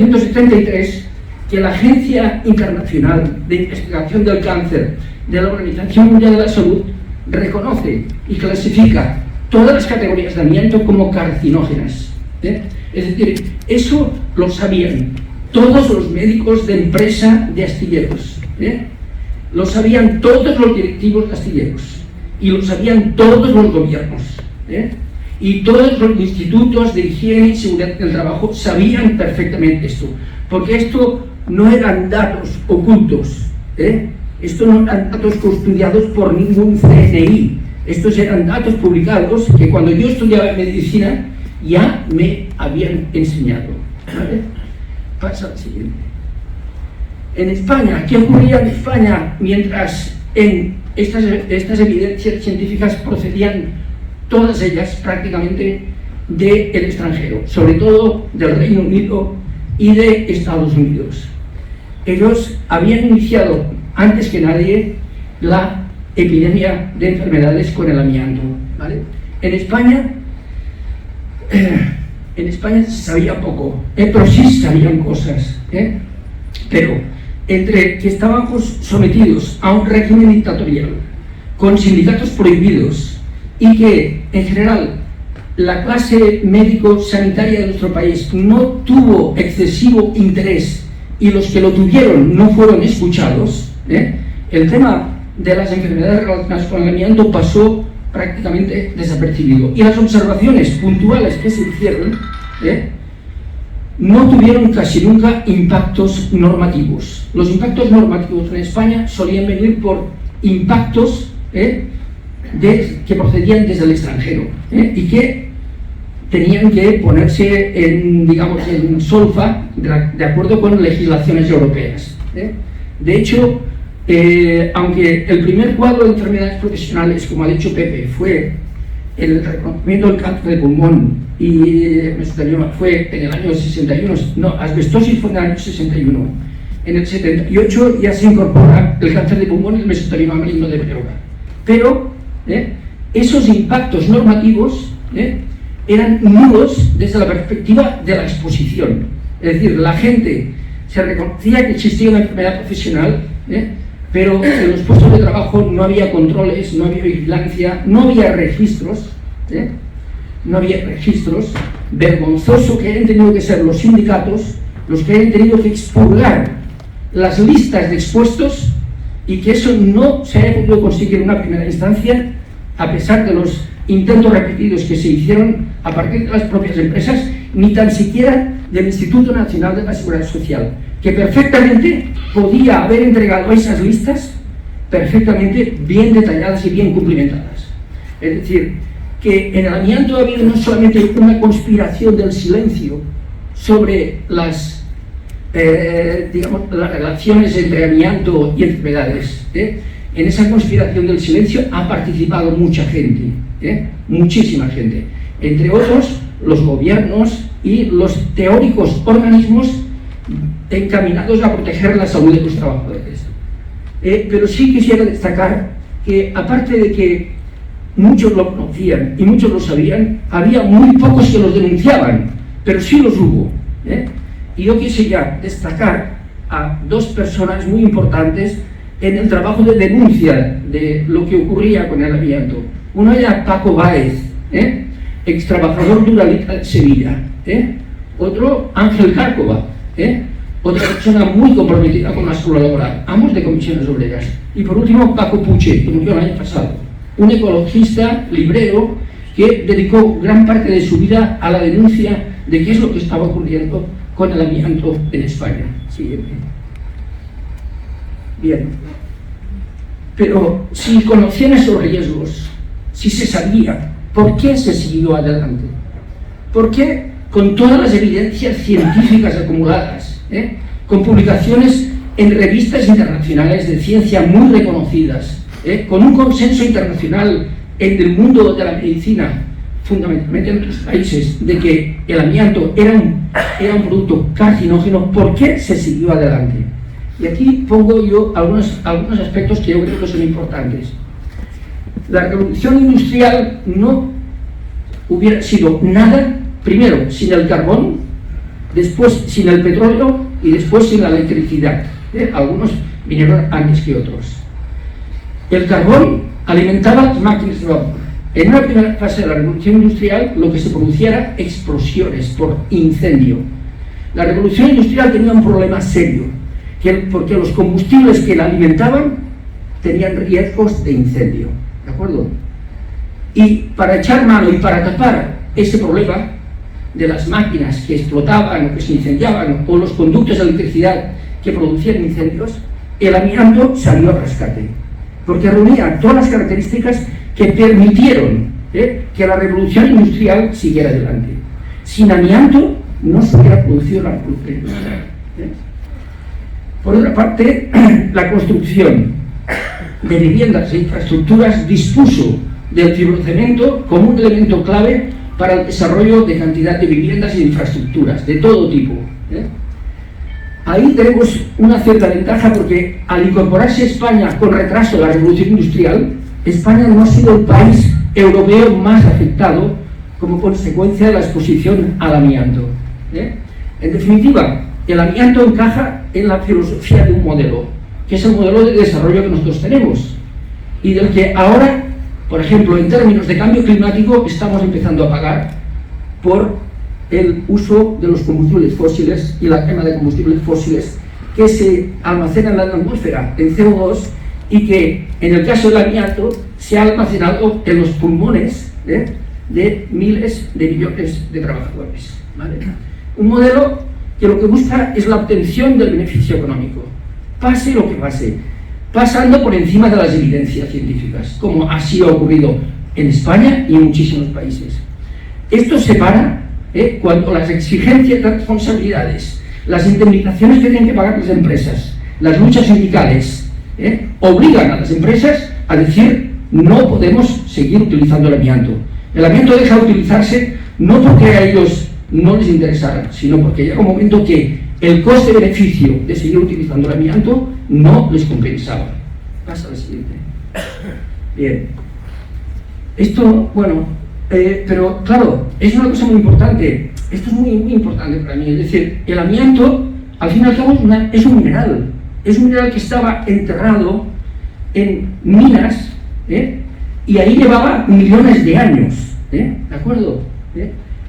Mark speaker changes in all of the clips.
Speaker 1: 1973 que la Agencia Internacional de Investigación del Cáncer de la Organización Mundial de la Salud reconoce y clasifica todas las categorías de amianto como carcinógenas. Es decir, eso lo sabían todos los médicos de empresa de astilleros, lo sabían todos los directivos de astilleros y lo sabían todos los gobiernos, y todos los institutos de higiene y seguridad del trabajo sabían perfectamente esto, porque esto no eran datos ocultos, esto no eran datos custodiados por ningún CNI, estos eran datos publicados que cuando yo estudiaba medicina ya me habían enseñado. ¿Vale? Pasa al siguiente. En España, ¿qué ocurría en España mientras en estas evidencias científicas procedían todas ellas prácticamente del extranjero, sobre todo del Reino Unido y de Estados Unidos? Ellos habían iniciado antes que nadie la epidemia de enfermedades con el amianto, ¿vale? En España se sabía poco, pero sí sabían cosas, pero entre que estábamos sometidos a un régimen dictatorial con sindicatos prohibidos y que en general la clase médico-sanitaria de nuestro país no tuvo excesivo interés y los que lo tuvieron no fueron escuchados, el tema de las enfermedades relacionadas con el amianto pasó prácticamente desapercibido. Y las observaciones puntuales que se hicieron no tuvieron casi nunca impactos normativos. Los impactos normativos en España solían venir por impactos que procedían desde el extranjero y que tenían que ponerse en, digamos, en solfa de acuerdo con legislaciones europeas. De hecho, aunque el primer cuadro de enfermedades profesionales, como ha dicho Pepe, fue el reconocimiento del cáncer de pulmón y mesotelioma fue en el año 61, no, asbestosis fue en el año 61. En el 78 ya se incorpora el cáncer de pulmón y el mesotelioma maligno de pleura. Pero esos impactos normativos eran nulos desde la perspectiva de la exposición. Es decir, la gente se reconocía que existía una enfermedad profesional, pero en los puestos de trabajo no había controles, no había vigilancia, no había registros, no había registros. Vergonzoso que hayan tenido que ser los sindicatos los que hayan tenido que expurgar las listas de expuestos y que eso no se haya podido conseguir en una primera instancia, a pesar de los intentos repetidos que se hicieron a partir de las propias empresas, ni tan siquiera del Instituto Nacional de la Seguridad Social, que perfectamente podía haber entregado esas listas perfectamente bien detalladas y bien cumplimentadas. Es decir, que en el amianto ha habido no solamente una conspiración del silencio sobre las relaciones entre amianto y enfermedades. En esa conspiración del silencio ha participado mucha gente, muchísima gente, entre otros los gobiernos y los teóricos organismos encaminados a proteger la salud de los trabajadores. Pero sí quisiera destacar que, aparte de que muchos lo conocían y muchos lo sabían, había muy pocos que los denunciaban, pero sí los hubo. Y yo quisiera destacar a dos personas muy importantes en el trabajo de denuncia de lo que ocurría con el amianto. Uno era Paco Báez, ex trabajador Duralita de Sevilla. Otro, Ángel Cárcova, otra persona muy comprometida con la salud laboral, ambos de comisiones obreras. Y por último, Paco Puche, que murió el año pasado, un ecologista librero que dedicó gran parte de su vida a la denuncia de qué es lo que estaba ocurriendo con el amianto en España. Siguiente. Bien. Pero si conocían esos riesgos, si se sabía, ¿por qué se siguió adelante? ¿Por qué, con todas las evidencias científicas acumuladas, con publicaciones en revistas internacionales de ciencia muy reconocidas, con un consenso internacional en el mundo de la medicina, fundamentalmente en otros países, de que el amianto era un producto carcinógeno, ¿por qué se siguió adelante? Y aquí pongo yo algunos aspectos que yo creo que son importantes. La revolución industrial no hubiera sido nada, primero, sin el carbón, después sin el petróleo y después sin la electricidad. Algunos vinieron antes que otros. El carbón alimentaba las máquinas de vapor. En una primera fase de la revolución industrial, lo que se producía era explosiones por incendio. La revolución industrial tenía un problema serio, porque los combustibles que la alimentaban tenían riesgos de incendio, ¿de acuerdo? Y para echar mano y para tapar ese problema de las máquinas que explotaban o que se incendiaban, o los conductos de electricidad que producían incendios, el amianto salió al rescate, porque reunía todas las características que permitieron que la revolución industrial siguiera adelante. Sin amianto no se hubiera producido la revolución industrial. Por otra parte, la construcción de viviendas e infraestructuras dispuso del fibrocemento como un elemento clave para el desarrollo de cantidad de viviendas y de infraestructuras de todo tipo. Ahí tenemos una cierta ventaja, porque al incorporarse España con retraso a la revolución industrial, España no ha sido el país europeo más afectado como consecuencia de la exposición al amianto. En definitiva, el amianto encaja en la filosofía de un modelo, que es el modelo de desarrollo que nosotros tenemos, y del que ahora, por ejemplo, en términos de cambio climático, estamos empezando a pagar por el uso de los combustibles fósiles y la quema de combustibles fósiles que se almacenan en la atmósfera en CO2, y que en el caso del amianto se ha almacenado en los pulmones de miles de millones de trabajadores, ¿vale? Un modelo que lo que busca es la obtención del beneficio económico, pase lo que pase, pasando por encima de las evidencias científicas, como así ha ocurrido en España y en muchísimos países. Esto separa cuando las exigencias de responsabilidades, las indemnizaciones que tienen que pagar las empresas, las luchas sindicales, obligan a las empresas a decir: no podemos seguir utilizando el amianto. El amianto deja de utilizarse no porque a ellos no les interesara, sino porque llega un momento que el coste-beneficio de seguir utilizando el amianto no les compensaba. Pasa al siguiente. Bien. Esto, bueno, pero claro, es una cosa muy importante. Esto es muy, muy importante para mí. Es decir, el amianto, al fin y al cabo, es un mineral. Es un mineral que estaba enterrado en minas, y ahí llevaba millones de años, ¿de acuerdo?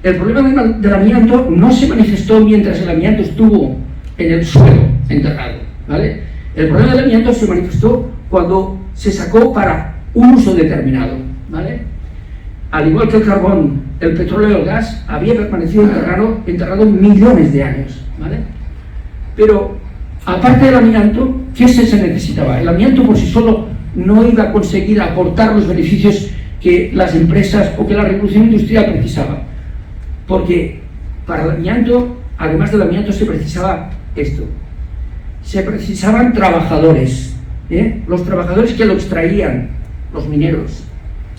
Speaker 1: El problema del amianto no se manifestó mientras el amianto estuvo en el suelo enterrado, ¿vale? El problema del amianto se manifestó cuando se sacó para un uso determinado, ¿vale? Al igual que el carbón, el petróleo y el gas había permanecido enterrado millones de años, ¿vale? Pero aparte del amianto, ¿qué se necesitaba? El amianto por sí solo no iba a conseguir aportar los beneficios que las empresas o que la revolución industrial precisaba, porque para el amianto, además del amianto, se precisaba esto: se precisaban trabajadores, los trabajadores que lo extraían, los mineros,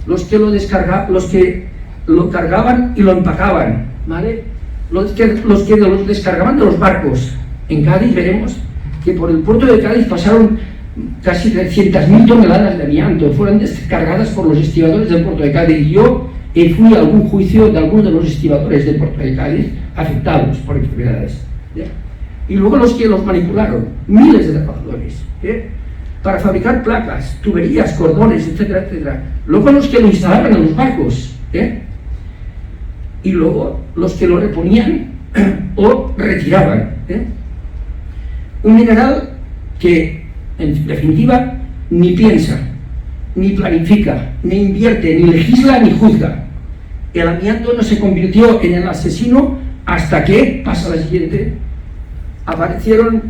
Speaker 1: los que lo cargaban y lo empacaban, ¿vale? Los que los descargaban de los barcos. En Cádiz veremos que por el puerto de Cádiz pasaron casi 300.000 toneladas de amianto, fueron descargadas por los estibadores del puerto de Cádiz. Yo fui a algún juicio de algunos de los estibadores del puerto de Cádiz afectados por enfermedades. Y luego los que los manipularon, miles de trabajadores, para fabricar placas, tuberías, cordones, etcétera, etcétera. Luego los que lo instalaban en los barcos, y luego los que lo reponían o retiraban. Un mineral que, en definitiva, ni piensa, ni planifica, ni invierte, ni legisla, ni juzga. El amianto no se convirtió en el asesino hasta que, pasa la siguiente, aparecieron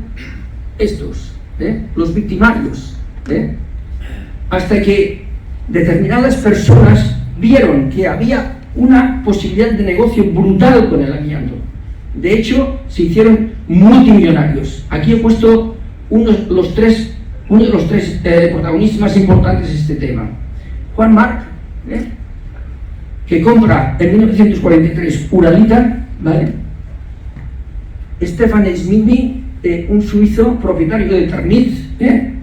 Speaker 1: estos, los victimarios, hasta que determinadas personas vieron que había una posibilidad de negocio brutal con el amianto. De hecho, se hicieron multimillonarios. Aquí he puesto uno de los tres protagonistas más importantes de este tema. Juan Marc, que compra en 1943 Uralita, ¿vale? Stefan Smidny, un suizo propietario de Ternit,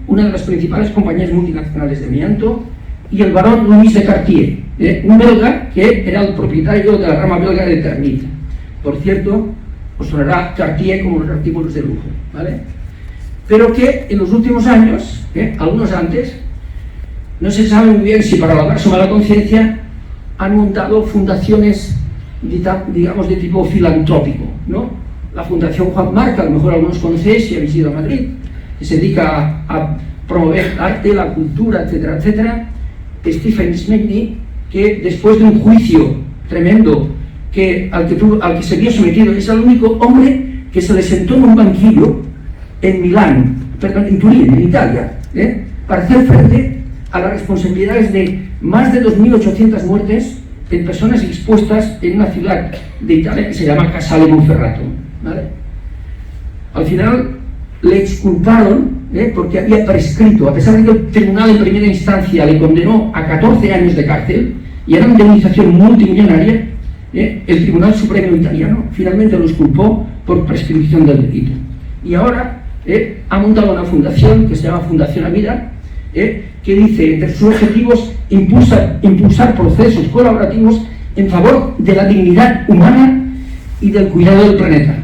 Speaker 1: una de las principales compañías multinacionales de amianto, y el barón Louis de Cartier, un belga que era el propietario de la rama belga de Ternit. Por cierto, os sonará Cartier como los artículos de lujo, ¿vale? Pero que en los últimos años, algunos antes, no se sabe muy bien si para lavarse mala conciencia han montado fundaciones, digamos, de tipo filantrópico, ¿no? La Fundación Juan Marc, a lo mejor algunos conocéis si habéis ido a Madrid, que se dedica a promover el arte, la cultura, etcétera, etcétera. Stephen Smedley, que después de un juicio tremendo al que se vio sometido, es el único hombre que se le sentó en un banquillo en Turín, en Italia, para hacer frente a las responsabilidades de más de 2.800 muertes en personas expuestas en una ciudad de Italia que se llama Casale Monferrato, ¿vale? Al final le exculparon porque había prescrito, a pesar de que el tribunal en primera instancia le condenó a 14 años de cárcel y era una indemnización multimillonaria, el Tribunal Supremo italiano finalmente lo exculpó por prescripción del delito. Y ahora ha montado una fundación que se llama Fundación Avida, que dice entre sus objetivos impulsar procesos colaborativos en favor de la dignidad humana y del cuidado del planeta.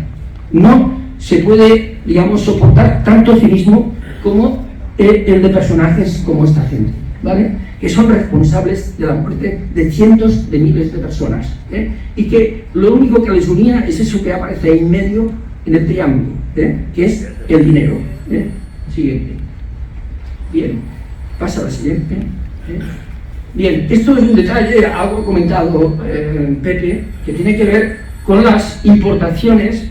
Speaker 1: No se puede, digamos, soportar tanto cinismo como el de personajes como esta gente, ¿vale? Que son responsables de la muerte de cientos de miles de personas, y que lo único que les unía es eso que aparece ahí en medio en el triángulo, que es el dinero. Siguiente. Bien, pasa a la siguiente. Bien, esto es un detalle, algo comentado Pepe, que tiene que ver con las importaciones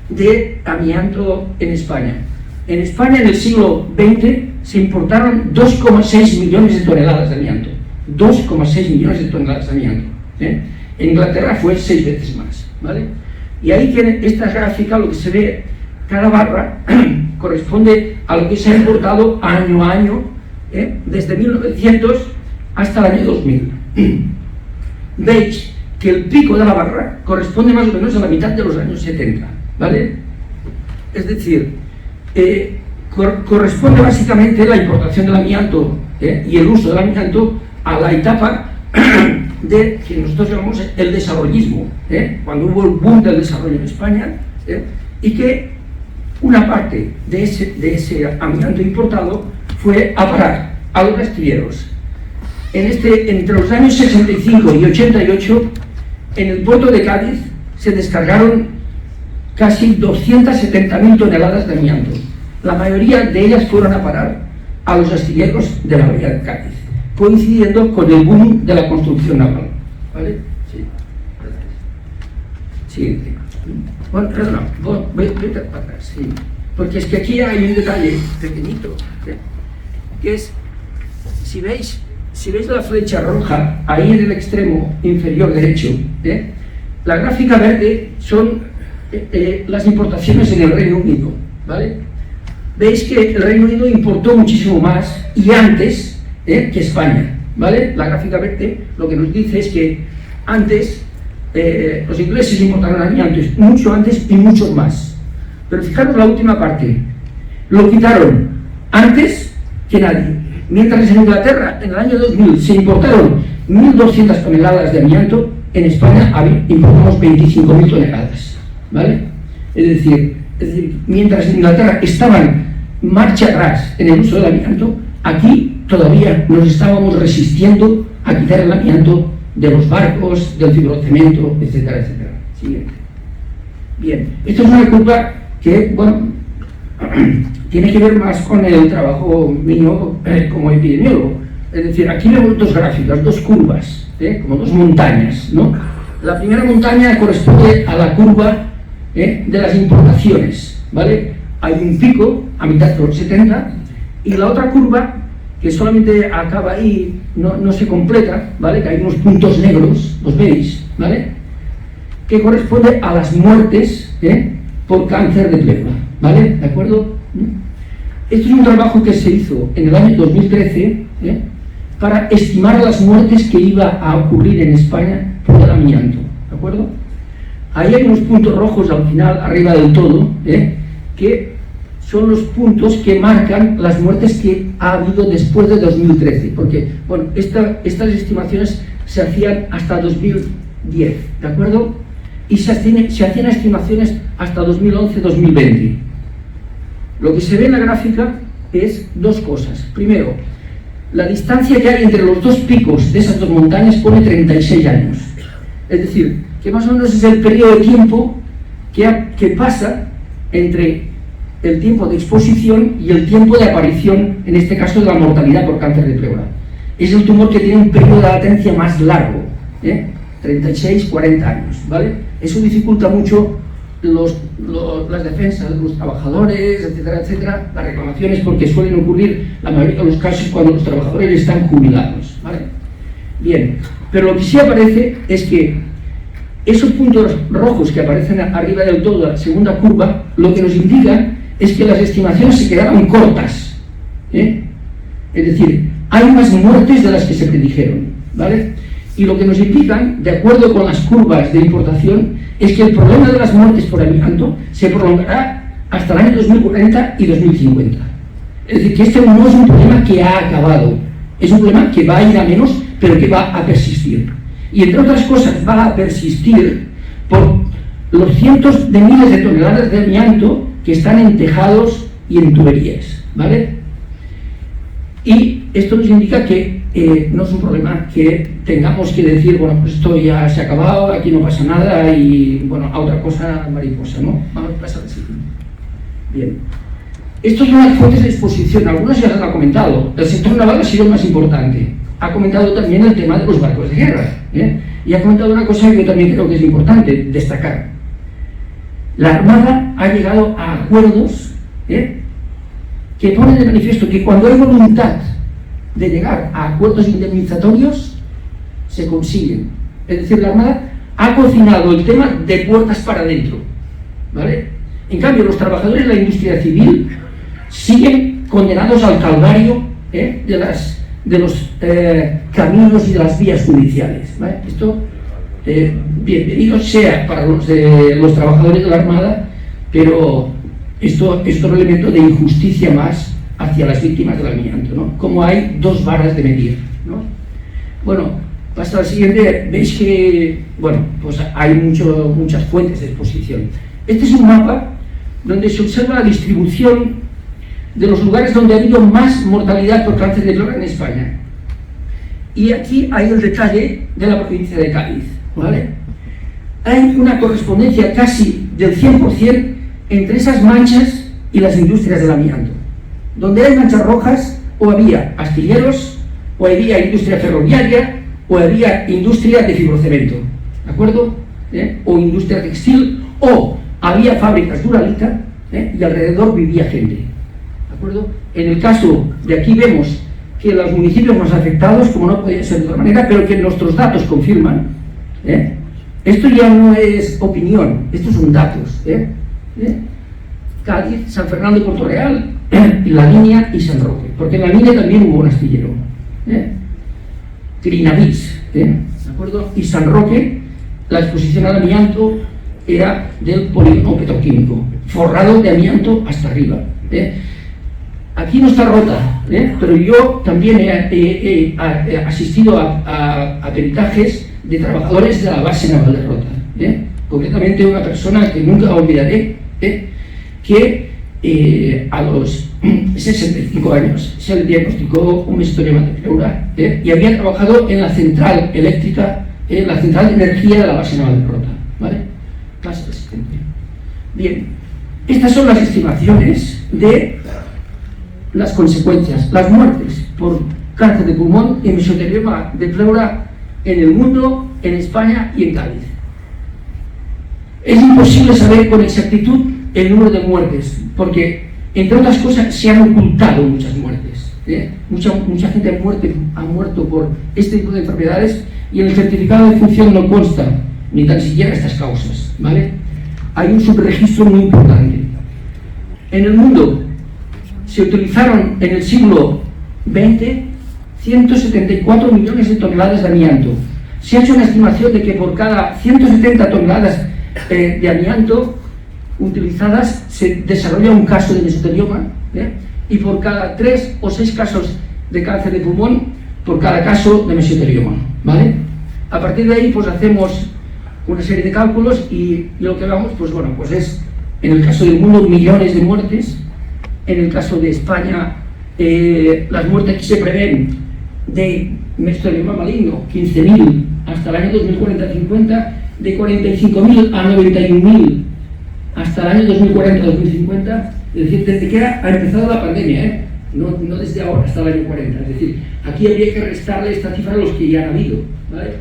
Speaker 1: de amianto en España. En España en el siglo XX se importaron 2,6 millones de toneladas de amianto. 2,6 millones de toneladas de amianto. En Inglaterra fue 6 veces más, ¿vale? Y ahí tiene esta gráfica, lo que se ve, cada barra corresponde a lo que se ha importado año a año, desde 1900 hasta el año 2000. Veis que el pico de la barra corresponde más o menos a la mitad de los años 70, ¿vale? Es decir, corresponde básicamente la importación del amianto y el uso del amianto a la etapa de que nosotros llamamos el desarrollismo, cuando hubo el boom del desarrollo en España, y que una parte de ese amianto importado fue a parar a los astilleros. Entre los años 65 y 88, en el puerto de Cádiz se descargaron casi 270.000 toneladas de amianto. La mayoría de ellas fueron a parar a los astilleros de la bahía de Cádiz, coincidiendo con el boom de la construcción naval. ¿Vale? Sí. Gracias. Siguiente. Bueno, perdona, vete para atrás, sí. Porque es que aquí hay un detalle pequeñito, que es, si veis la flecha roja ahí en el extremo inferior derecho, la gráfica verde son las importaciones en el Reino Unido, ¿vale? Veis que el Reino Unido importó muchísimo más y antes que España, ¿vale? La gráfica verde lo que nos dice es que antes los ingleses importaron amianto mucho antes y muchos más. Pero fijaros la última parte, lo quitaron antes que nadie. Mientras en Inglaterra en el año 2000 se importaron 1.200 toneladas de amianto, en España importamos 25.000 toneladas, ¿vale? Es decir, mientras en Inglaterra estaban marcha atrás en el uso del amianto, aquí todavía nos estábamos resistiendo a quitar el amianto de los barcos, del fibrocemento, etcétera, etcétera. Siguiente. Bien, esto es una curva que, bueno, tiene que ver más con el trabajo mío como epidemiólogo. Es decir, aquí vemos dos gráficas, dos curvas, como dos montañas, ¿no? La primera montaña corresponde a la curva de las importaciones, ¿vale? Hay un pico a mitad de los 70 y la otra curva que solamente acaba ahí, no se completa, ¿vale? Que hay unos puntos negros, los veis, ¿vale? Que corresponde a las muertes por cáncer de pleura, ¿vale? ¿De acuerdo? Esto es un trabajo que se hizo en el año 2013 para estimar las muertes que iba a ocurrir en España por el amianto, ¿de acuerdo? Ahí hay unos puntos rojos al final, arriba del todo, que son los puntos que marcan las muertes que ha habido después de 2013, porque, bueno, estas estimaciones se hacían hasta 2010, ¿de acuerdo? y se hacían estimaciones hasta 2011-2020. Lo que se ve en la gráfica es dos cosas. Primero, la distancia que hay entre los dos picos de esas dos montañas pone 36 años. Es decir, que más o menos es el periodo de tiempo que pasa entre el tiempo de exposición y el tiempo de aparición, en este caso de la mortalidad por cáncer de pleura. Es el tumor que tiene un periodo de latencia más largo, 36-40 años, ¿vale? Eso dificulta mucho las defensas de los trabajadores, etcétera, etcétera, las reclamaciones, porque suelen ocurrir la mayoría de los casos cuando los trabajadores están jubilados, ¿vale? Bien, pero lo que sí aparece es que esos puntos rojos que aparecen arriba del todo de la segunda curva, lo que nos indican es que las estimaciones se quedaron cortas, Es decir, hay más muertes de las que se predijeron, ¿vale? Y lo que nos indican, de acuerdo con las curvas de importación, es que el problema de las muertes por amianto se prolongará hasta el año 2040 y 2050. Es decir, que este no es un problema que ha acabado, es un problema que va a ir a menos, pero que va a persistir. Y entre otras cosas va a persistir por los cientos de miles de toneladas de amianto que están en tejados y en tuberías, ¿vale? Y esto nos indica que no es un problema que tengamos que decir, bueno, pues esto ya se ha acabado, aquí no pasa nada y, bueno, a otra cosa mariposa, ¿no? Vamos a pasar al siguiente. Bien. Estos son las fuentes de exposición, algunas ya las ha comentado. El sector naval ha sido el más importante. Ha comentado también el tema de los barcos de guerra, y ha comentado una cosa que yo también creo que es importante destacar. La Armada ha llegado a acuerdos que ponen de manifiesto que cuando hay voluntad de llegar a acuerdos indemnizatorios, se consiguen. Es decir, la Armada ha cocinado el tema de puertas para adentro, ¿vale? En cambio, los trabajadores de la industria civil siguen condenados al calvario de los caminos y de las vías judiciales, ¿vale? Esto, bienvenido sea para los trabajadores de la Armada, pero esto es otro elemento de injusticia más hacia las víctimas del amianto, ¿no? Como hay dos varas de medir, ¿no? Bueno, pasa al siguiente, veis que, bueno, pues hay muchas fuentes de exposición. Este es un mapa donde se observa la distribución de los lugares donde ha habido más mortalidad por cáncer de pleura en España. Y aquí hay el detalle de la provincia de Cádiz, ¿vale? Hay una correspondencia casi del 100% entre esas manchas y las industrias del amianto. Donde hay manchas rojas, o había astilleros, o había industria ferroviaria, o había industria de fibrocemento, ¿de acuerdo? O industria textil, o había fábricas Duralita, y alrededor vivía gente, ¿de acuerdo? En el caso de aquí vemos que los municipios más afectados, como no podía ser de otra manera, pero que nuestros datos confirman, esto ya no es opinión, estos son datos, Cádiz, San Fernando y Puerto Real, La Línea y San Roque, porque en La Línea también hubo un astillero, Trinavís, ¿de acuerdo? Y San Roque, la exposición al amianto era del polígono petroquímico, forrado de amianto hasta arriba. Aquí no está rota, pero yo también he asistido a peritajes de trabajadores de la base naval de Rota, concretamente una persona que nunca olvidaré, que a los 65 años se le diagnosticó un mesotelioma de pleura, y había trabajado en la central eléctrica, en la central de energía de la base naval de Rota, ¿vale? Clase asistente. Bien, estas son las estimaciones de las consecuencias, las muertes por cáncer de pulmón y mesotelioma de pleura en el mundo, en España y en Cádiz. Es imposible saber con exactitud el número de muertes, porque, entre otras cosas, se han ocultado muchas muertes. Mucha gente ha muerto por este tipo de enfermedades, y en el certificado de función no consta ni tan siquiera estas causas, ¿vale? Hay un subregistro muy importante. En el mundo se utilizaron en el siglo XX 174 millones de toneladas de amianto. Se ha hecho una estimación de que por cada 170 toneladas de amianto utilizadas se desarrolla un caso de mesotelioma, y por cada 3 o 6 casos de cáncer de pulmón, por cada caso de mesotelioma, ¿vale? A partir de ahí, pues hacemos una serie de cálculos y lo que vamos, pues bueno, pues es, en el caso del mundo, millones de muertes. En el caso de España, las muertes que se prevén de mesotelioma maligno, 15.000 hasta el año 2040-50, de 45.000 a 91.000 hasta el año 2040-2050, es decir, desde que ha empezado la pandemia, no desde ahora hasta el año 40, es decir, aquí habría que restarle esta cifra a los que ya han habido, ¿vale?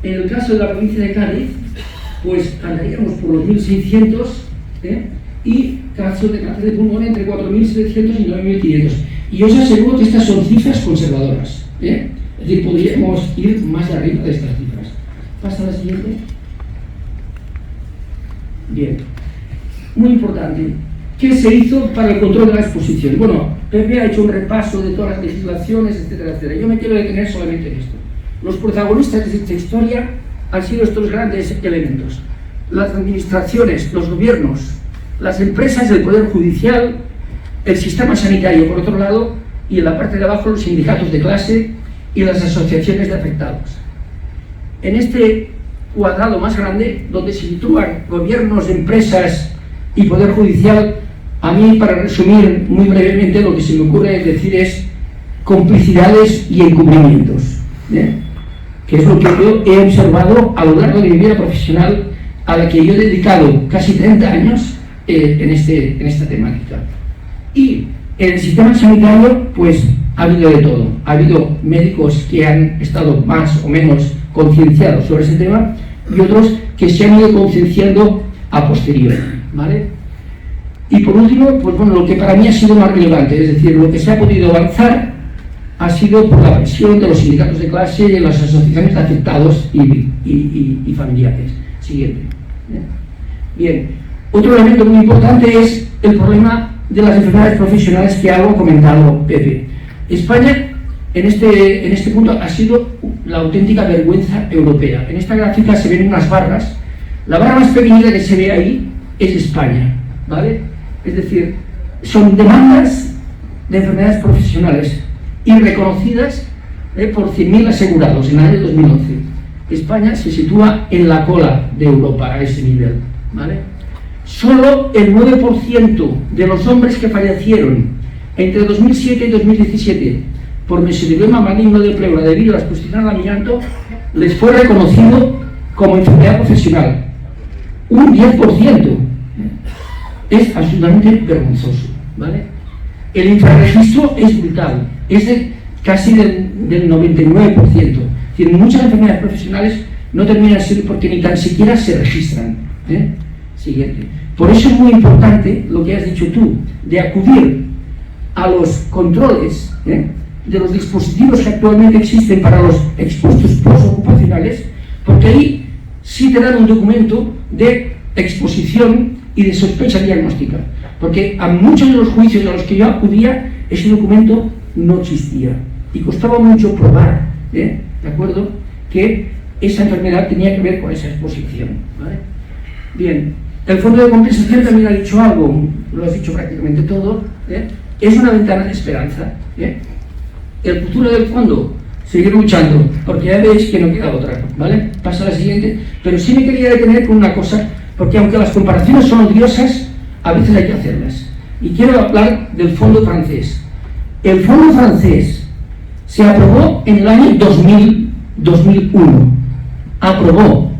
Speaker 1: En el caso de la provincia de Cádiz, pues andaríamos por los 1.600, y casos de cáncer de pulmón entre 4.700 y 9.500. Y os aseguro que estas son cifras conservadoras, es decir, podríamos ir más arriba de estas cifras. Pasa a la siguiente. Bien, muy importante. ¿Qué se hizo para el control de la exposición? Bueno, Pepe ha hecho un repaso de todas las legislaciones, etcétera, etcétera. Yo me quiero detener solamente en esto. Los protagonistas de esta historia han sido estos grandes elementos: las administraciones, los gobiernos, las empresas del Poder Judicial, el sistema sanitario, por otro lado, y en la parte de abajo los sindicatos de clase y las asociaciones de afectados. En este cuadrado más grande, donde se sitúan gobiernos, empresas y Poder Judicial, a mí, para resumir muy brevemente, lo que se me ocurre decir es complicidades y encubrimientos, que es lo que yo he observado a lo largo de mi vida profesional, a la que yo he dedicado casi 30 años en esta temática. Y en el sistema sanitario, pues ha habido de todo. Ha habido médicos que han estado más o menos concienciados sobre ese tema y otros que se han ido concienciando a posteriori, ¿vale? Y por último, pues bueno, lo que para mí ha sido más relevante, es decir, lo que se ha podido avanzar ha sido por la presión de los sindicatos de clase y las asociaciones de afectados y familiares. Siguiente. Bien, otro elemento muy importante es el problema de las enfermedades profesionales que algo ha comentado Pepe. España, en este punto, ha sido la auténtica vergüenza europea. En esta gráfica se ven unas barras. La barra más pequeñita que se ve ahí es España, ¿vale? Es decir, son demandas de enfermedades profesionales y reconocidas por 100.000 asegurados en el año 2011. España se sitúa en la cola de Europa a ese nivel, ¿vale? Solo el 9% de los hombres que fallecieron entre 2007 y 2017 por mesotelioma maligno de pleura debido a la exposición al amianto les fue reconocido como enfermedad profesional. Un 10%. Es absolutamente vergonzoso, ¿vale? El infrarregistro es brutal, es casi del 99%. Es decir, muchas enfermedades profesionales no terminan siendo porque ni tan siquiera se registran. Siguiente. Por eso es muy importante lo que has dicho tú, de acudir a los controles de los dispositivos que actualmente existen para los expuestos postocupacionales, porque ahí sí te dan un documento de exposición y de sospecha diagnóstica, porque a muchos de los juicios a los que yo acudía ese documento no existía y costaba mucho probar, ¿de acuerdo?, que esa enfermedad tenía que ver con esa exposición, ¿vale? Bien, el fondo de compensación también ha dicho algo, lo has dicho prácticamente todo, es una ventana de esperanza. El futuro del fondo, seguir luchando, porque ya veis que no queda otra, ¿vale? Pasa a la siguiente, pero sí me quería detener con una cosa, porque aunque las comparaciones son odiosas, a veces hay que hacerlas. Y quiero hablar del fondo francés. El fondo francés se aprobó en el año 2001. Aprobó,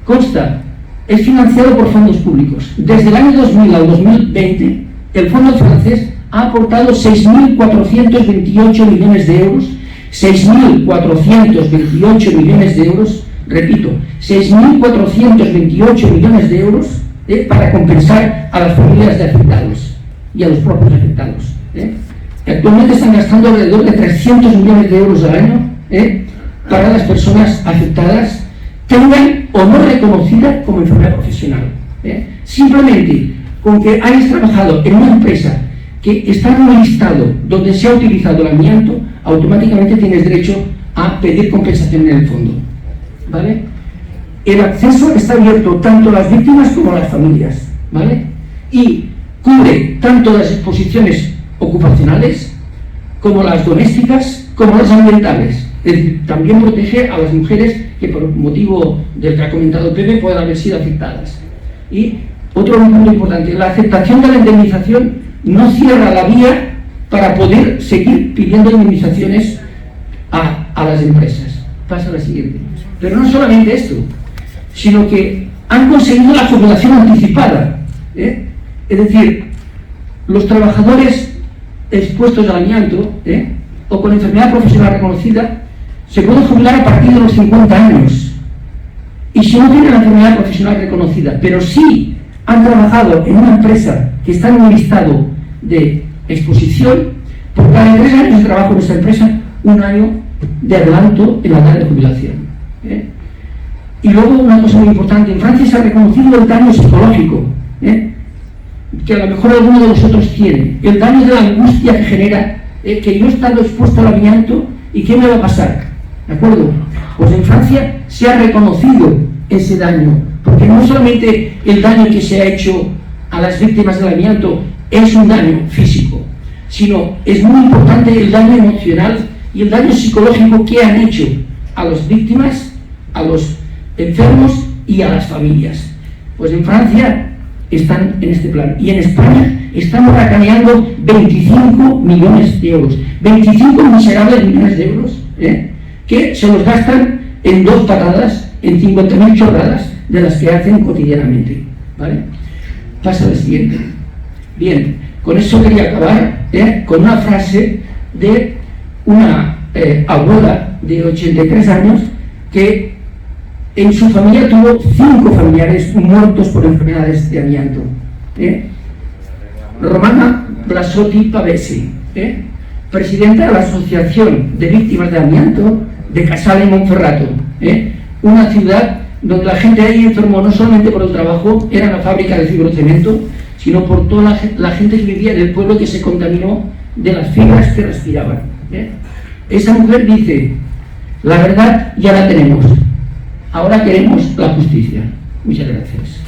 Speaker 1: consta, es financiado por fondos públicos. Desde el año 2000 al 2020, el fondo francés ha aportado 6.428 millones de euros, 6.428 millones de euros, repito, 6.428 millones de euros para compensar a las familias de afectados y a los propios afectados. Actualmente están gastando alrededor de 300 millones de euros al año para las personas afectadas, tengan o no reconocida como enfermedad profesional. Simplemente con que hayas trabajado en una empresa que está en un listado donde se ha utilizado el amianto, automáticamente tienes derecho a pedir compensación en el fondo, ¿vale? El acceso está abierto tanto a las víctimas como a las familias, ¿vale? Y cubre tanto las exposiciones ocupacionales como las domésticas como las ambientales. Es decir, también protege a las mujeres que por motivo del que ha comentado Pepe puedan haber sido afectadas. Y otro punto importante, la aceptación de la indemnización no cierra la vía para poder seguir pidiendo indemnizaciones a las empresas. Pasa a la siguiente. Pero no solamente esto, sino que han conseguido la jubilación anticipada. Es decir, los trabajadores expuestos al amianto o con enfermedad profesional reconocida se pueden jubilar a partir de los 50 años. Y si no tienen la enfermedad profesional reconocida, pero sí han trabajado en una empresa que está en un listado de exposición, por cada 3 años de trabajo en esta empresa, 1 año de adelanto en la edad de jubilación. Y luego una cosa muy importante, en Francia se ha reconocido el daño psicológico, que a lo mejor alguno de vosotros tiene, el daño de la angustia que genera, que yo he estado expuesto al amianto y ¿qué me va a pasar? ¿De acuerdo? Pues en Francia se ha reconocido ese daño, porque no solamente el daño que se ha hecho a las víctimas del amianto es un daño físico, sino es muy importante el daño emocional y el daño psicológico que han hecho a las víctimas, a los enfermos y a las familias. Pues en Francia están en este plan. Y en España estamos racaneando 25 millones de euros. 25 miserables millones de euros, que se los gastan en 2 patadas, en 50.000 chorradas de las que hacen cotidianamente. ¿Vale? Pasa al siguiente. Bien, con eso quería acabar con una frase de una abuela de 83 años que en su familia tuvo 5 familiares muertos por enfermedades de amianto. Romana Blasotti Pavesi, presidenta de la Asociación de Víctimas de Amianto de Casale y Monferrato, una ciudad donde la gente ahí enfermó no solamente por el trabajo, era una fábrica de fibrocemento, sino por toda la gente que vivía en el pueblo que se contaminó de las fibras que respiraban. Esa mujer dice, la verdad ya la tenemos, ahora queremos la justicia. Muchas gracias.